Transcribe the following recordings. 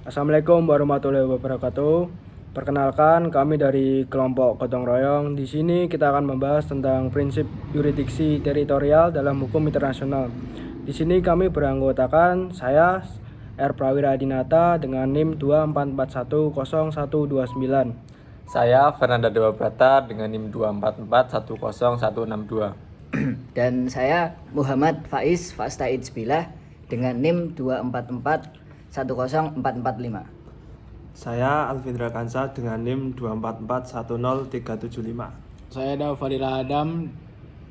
Assalamualaikum warahmatullahi wabarakatuh. Perkenalkan, kami dari kelompok Gotong Royong. Di sini kita akan membahas tentang prinsip yurisdiksi teritorial dalam hukum internasional. Di sini kami beranggotakan saya R. Prawira Adinata dengan NIM 244100129. Saya Fernanda Dewa Brata dengan NIM 244100162. Dan saya Muhammad Faiz Fastaid Bilah dengan NIM 244104445. Saya Alvindra Kansa dengan NIM 244100375. Saya Fadila Adam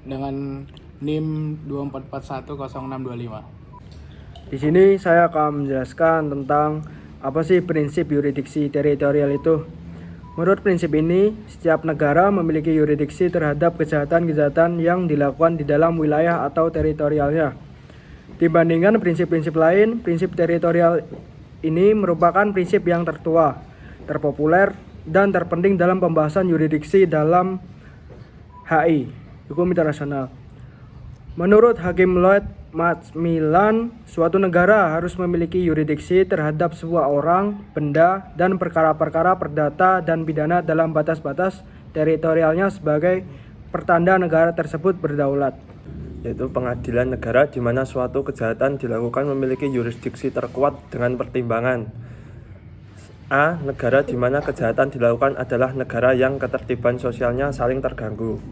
dengan NIM 2441065. Di sini saya akan menjelaskan tentang apa sih prinsip yurisdiksi teritorial itu. Menurut prinsip ini, setiap negara memiliki yurisdiksi terhadap kejahatan-kejahatan yang dilakukan di dalam wilayah atau teritorialnya. Dibandingkan prinsip-prinsip lain, prinsip teritorial ini merupakan prinsip yang tertua, terpopuler, dan terpenting dalam pembahasan yurisdiksi dalam HI, Hukum Internasional. Menurut Hakim Lloyd Macmillan, suatu negara harus memiliki yurisdiksi terhadap sebuah orang, benda, dan perkara-perkara perdata dan pidana dalam batas-batas teritorialnya sebagai pertanda negara tersebut berdaulat. Yaitu pengadilan negara di mana suatu kejahatan dilakukan memiliki yurisdiksi terkuat dengan pertimbangan A. Negara di mana kejahatan dilakukan adalah negara yang ketertiban sosialnya saling terganggu.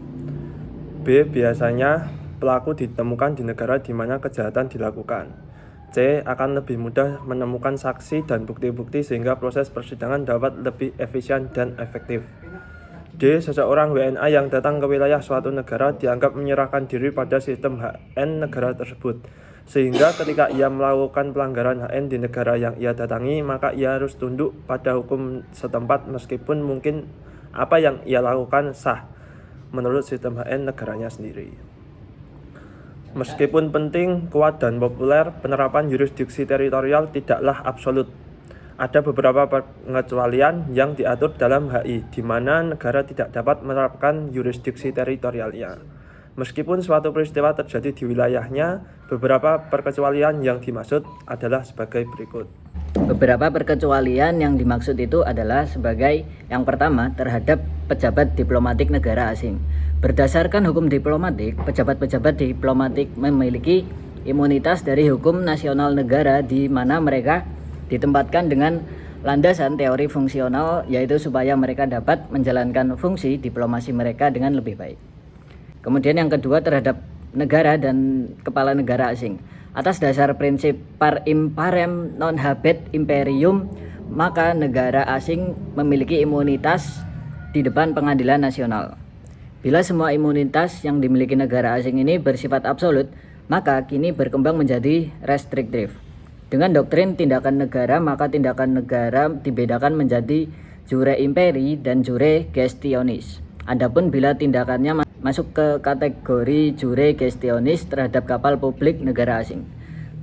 B. Biasanya pelaku ditemukan di negara di mana kejahatan dilakukan. C. Akan lebih mudah menemukan saksi dan bukti-bukti sehingga proses persidangan dapat lebih efisien dan efektif. D. Seseorang WNA yang datang ke wilayah suatu negara dianggap menyerahkan diri pada sistem HN negara tersebut, sehingga ketika ia melakukan pelanggaran HN di negara yang ia datangi, maka ia harus tunduk pada hukum setempat meskipun mungkin apa yang ia lakukan sah menurut sistem HN negaranya sendiri. Meskipun penting, kuat, dan populer, penerapan yurisdiksi teritorial tidaklah absolut. Ada beberapa pengecualian yang diatur dalam HI, di mana negara tidak dapat menerapkan yurisdiksi teritorialnya. Meskipun suatu peristiwa terjadi di wilayahnya, beberapa perkecualian yang dimaksud adalah sebagai berikut. Beberapa perkecualian yang dimaksud itu adalah sebagai yang pertama terhadap pejabat diplomatik negara asing. Berdasarkan hukum diplomatik, pejabat-pejabat diplomatik memiliki imunitas dari hukum nasional negara di mana mereka ditempatkan dengan landasan teori fungsional, yaitu supaya mereka dapat menjalankan fungsi diplomasi mereka dengan lebih baik. Kemudian yang kedua terhadap negara dan kepala negara asing. Atas dasar prinsip par imparem non habet imperium, maka negara asing memiliki imunitas di depan pengadilan nasional. Bila semua imunitas yang dimiliki negara asing ini bersifat absolut, maka kini berkembang menjadi restriktif. Dengan doktrin tindakan negara, maka tindakan negara dibedakan menjadi jure imperi dan jure gestionis. Adapun bila tindakannya masuk ke kategori jure gestionis terhadap kapal publik negara asing.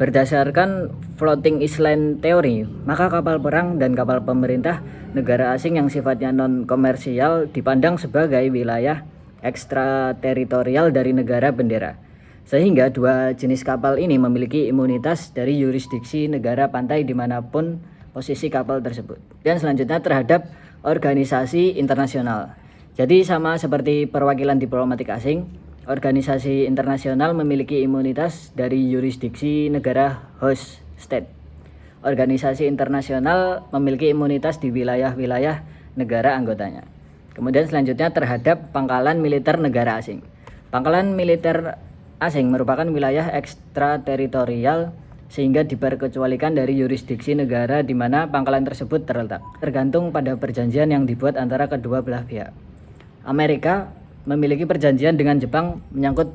Berdasarkan floating island theory, maka kapal perang dan kapal pemerintah negara asing yang sifatnya non-komersial dipandang sebagai wilayah ekstrateritorial dari negara bendera. Sehingga dua jenis kapal ini memiliki imunitas dari yurisdiksi negara pantai dimanapun posisi kapal tersebut. Dan selanjutnya terhadap organisasi internasional. Jadi sama seperti perwakilan diplomatik asing, organisasi internasional memiliki imunitas dari yurisdiksi negara host state. Organisasi internasional memiliki imunitas di wilayah-wilayah negara anggotanya. Kemudian selanjutnya terhadap pangkalan militer negara asing. Pangkalan militer asing merupakan wilayah ekstrateritorial sehingga diperkecualikan dari yurisdiksi negara di mana pangkalan tersebut terletak, tergantung pada perjanjian yang dibuat antara kedua belah pihak. Amerika memiliki perjanjian dengan Jepang menyangkut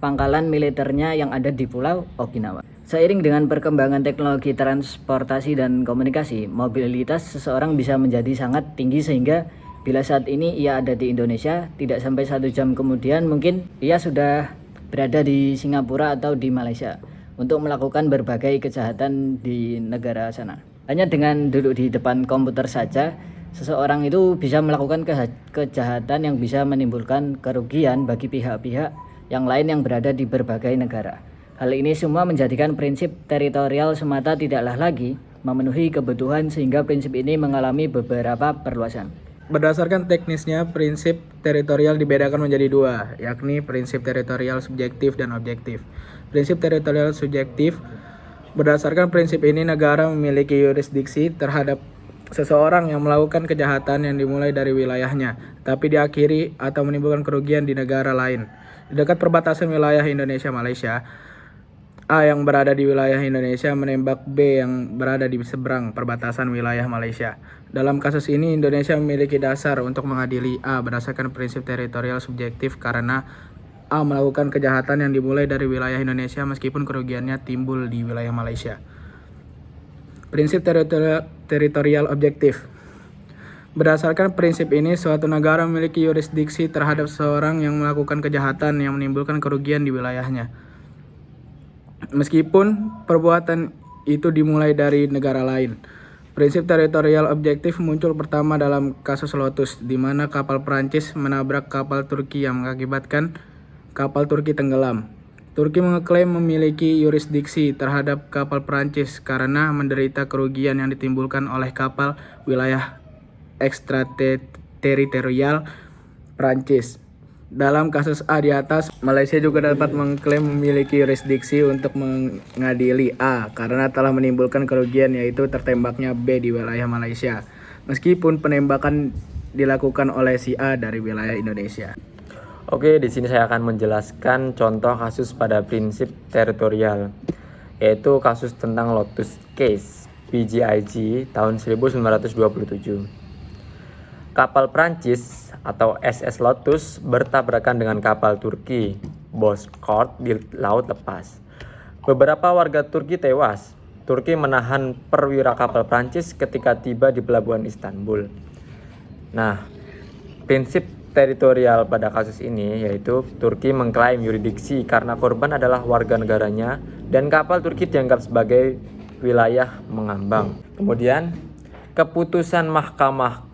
pangkalan militernya yang ada di Pulau Okinawa. Seiring dengan perkembangan teknologi transportasi dan komunikasi, mobilitas seseorang bisa menjadi sangat tinggi sehingga bila saat ini ia ada di Indonesia, tidak sampai 1 jam kemudian mungkin ia sudah berada di Singapura atau di Malaysia untuk melakukan berbagai kejahatan di negara sana. Hanya dengan duduk di depan komputer saja, seseorang itu bisa melakukan kejahatan yang bisa menimbulkan kerugian bagi pihak-pihak yang lain yang berada di berbagai negara. Hal ini semua menjadikan prinsip teritorial semata tidaklah lagi memenuhi kebutuhan sehingga prinsip ini mengalami beberapa perluasan. Berdasarkan teknisnya, prinsip teritorial dibedakan menjadi dua, yakni prinsip teritorial subjektif dan objektif. Prinsip teritorial subjektif, berdasarkan prinsip ini negara memiliki yurisdiksi terhadap seseorang yang melakukan kejahatan yang dimulai dari wilayahnya, tapi diakhiri atau menimbulkan kerugian di negara lain. Di dekat perbatasan wilayah Indonesia-Malaysia, A yang berada di wilayah Indonesia menembak B yang berada di seberang perbatasan wilayah Malaysia. Dalam kasus ini, Indonesia memiliki dasar untuk mengadili A berdasarkan prinsip teritorial subjektif karena A melakukan kejahatan yang dimulai dari wilayah Indonesia meskipun kerugiannya timbul di wilayah Malaysia. Prinsip teritorial objektif. Berdasarkan prinsip ini, suatu negara memiliki yurisdiksi terhadap seseorang yang melakukan kejahatan yang menimbulkan kerugian di wilayahnya, meskipun perbuatan itu dimulai dari negara lain. Prinsip teritorial objektif muncul pertama dalam kasus Lotus, di mana kapal Prancis menabrak kapal Turki yang mengakibatkan kapal Turki tenggelam. Turki mengeklaim memiliki yurisdiksi terhadap kapal Prancis karena menderita kerugian yang ditimbulkan oleh kapal wilayah ekstrateritorial Prancis. Dalam kasus A di atas, Malaysia juga dapat mengklaim memiliki yurisdiksi untuk mengadili A karena telah menimbulkan kerugian yaitu tertembaknya B di wilayah Malaysia, meskipun penembakan dilakukan oleh si A dari wilayah Indonesia. Oke, di sini saya akan menjelaskan contoh kasus pada prinsip teritorial, yaitu kasus tentang Lotus Case PJIG tahun 1927. Kapal Prancis atau SS Lotus bertabrakan dengan kapal Turki Bozkurt di laut lepas. Beberapa warga Turki tewas. Turki menahan perwira kapal Prancis ketika tiba di pelabuhan Istanbul. Nah, prinsip teritorial pada kasus ini yaitu Turki mengklaim yurisdiksi karena korban adalah warga negaranya dan kapal Turki dianggap sebagai wilayah mengambang. Kemudian, keputusan Mahkamah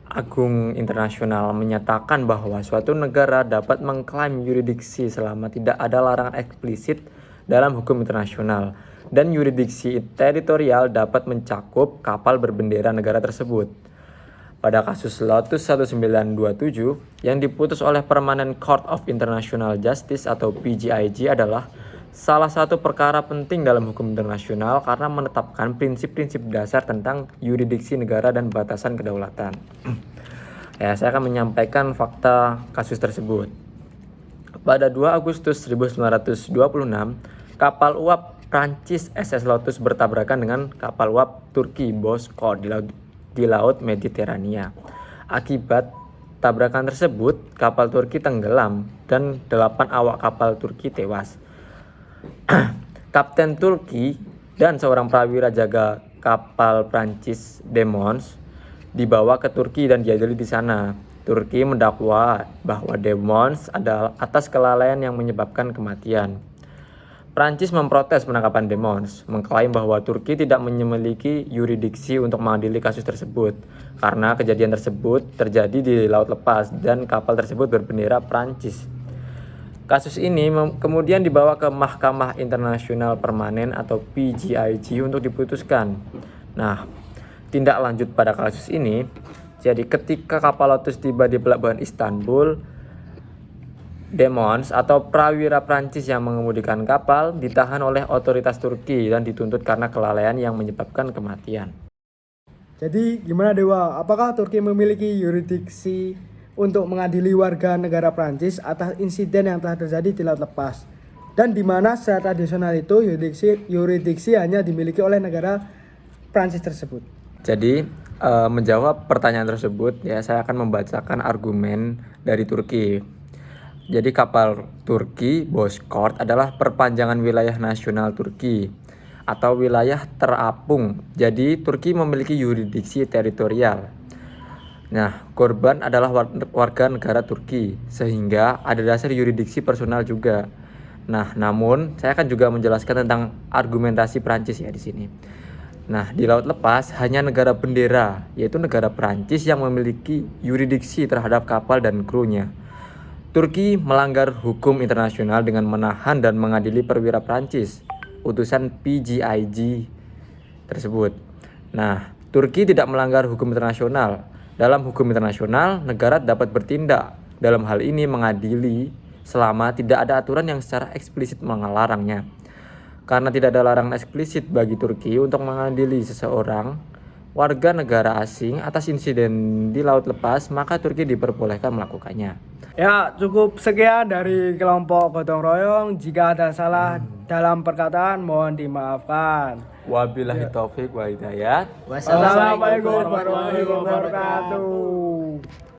Agung Internasional menyatakan bahwa suatu negara dapat mengklaim yurisdiksi selama tidak ada larangan eksplisit dalam hukum internasional, dan yurisdiksi teritorial dapat mencakup kapal berbendera negara tersebut. Pada kasus Lotus 1927 yang diputus oleh Permanent Court of International Justice atau PJIG adalah salah satu perkara penting dalam hukum internasional karena menetapkan prinsip-prinsip dasar tentang yurisdiksi negara dan batasan kedaulatan. Saya akan menyampaikan fakta kasus tersebut. Pada 2 Agustus 1926, kapal uap Prancis SS Lotus bertabrakan dengan kapal uap Turki Bozkurt di Laut Mediterania. Akibat tabrakan tersebut, kapal Turki tenggelam dan 8 awak kapal Turki tewas. Kapten Turki dan seorang prawira jaga kapal Prancis Demons dibawa ke Turki dan diadili di sana. Turki mendakwa bahwa Demons adalah atas kelalaian yang menyebabkan kematian. Prancis memprotes penangkapan Demons, mengklaim bahwa Turki tidak memiliki yurisdiksi untuk mengadili kasus tersebut karena kejadian tersebut terjadi di laut lepas dan kapal tersebut berbendera Prancis. Kasus ini kemudian dibawa ke Mahkamah Internasional Permanen atau PJIG untuk diputuskan. Nah, tindak lanjut pada kasus ini, jadi ketika kapal Lotus tiba di pelabuhan Istanbul, Demons atau prawira Prancis yang mengemudikan kapal ditahan oleh otoritas Turki dan dituntut karena kelalaian yang menyebabkan kematian. Jadi gimana Dewa, apakah Turki memiliki yurisdiksi untuk mengadili warga negara Prancis atas insiden yang telah terjadi di laut lepas? Dan di mana secara tradisional itu yurisdiksi hanya dimiliki oleh negara Prancis tersebut? Jadi menjawab pertanyaan tersebut saya akan membacakan argumen dari Turki. Jadi kapal Turki Bozkurt adalah perpanjangan wilayah nasional Turki atau wilayah terapung. Jadi Turki memiliki yurisdiksi teritorial. Nah, korban adalah warga negara Turki sehingga ada dasar yurisdiksi personal juga. Nah, namun saya akan juga menjelaskan tentang argumentasi Prancis di sini. Nah, di laut lepas hanya negara bendera, yaitu negara Prancis yang memiliki yurisdiksi terhadap kapal dan krunya. Turki melanggar hukum internasional dengan menahan dan mengadili perwira Prancis. Utusan PJIG tersebut. Nah, Turki tidak melanggar hukum internasional. Dalam hukum internasional, negara dapat bertindak dalam hal ini mengadili selama tidak ada aturan yang secara eksplisit melarangnya. Karena tidak ada larangan eksplisit bagi Turki untuk mengadili seseorang warga negara asing atas insiden di laut lepas, maka Turki diperbolehkan melakukannya. Ya, cukup sekian dari kelompok gotong royong. Jika ada salah dalam perkataan, mohon dimaafkan. Wabillahi taufik wa hidayat. Wassalamualaikum warahmatullahi wabarakatuh.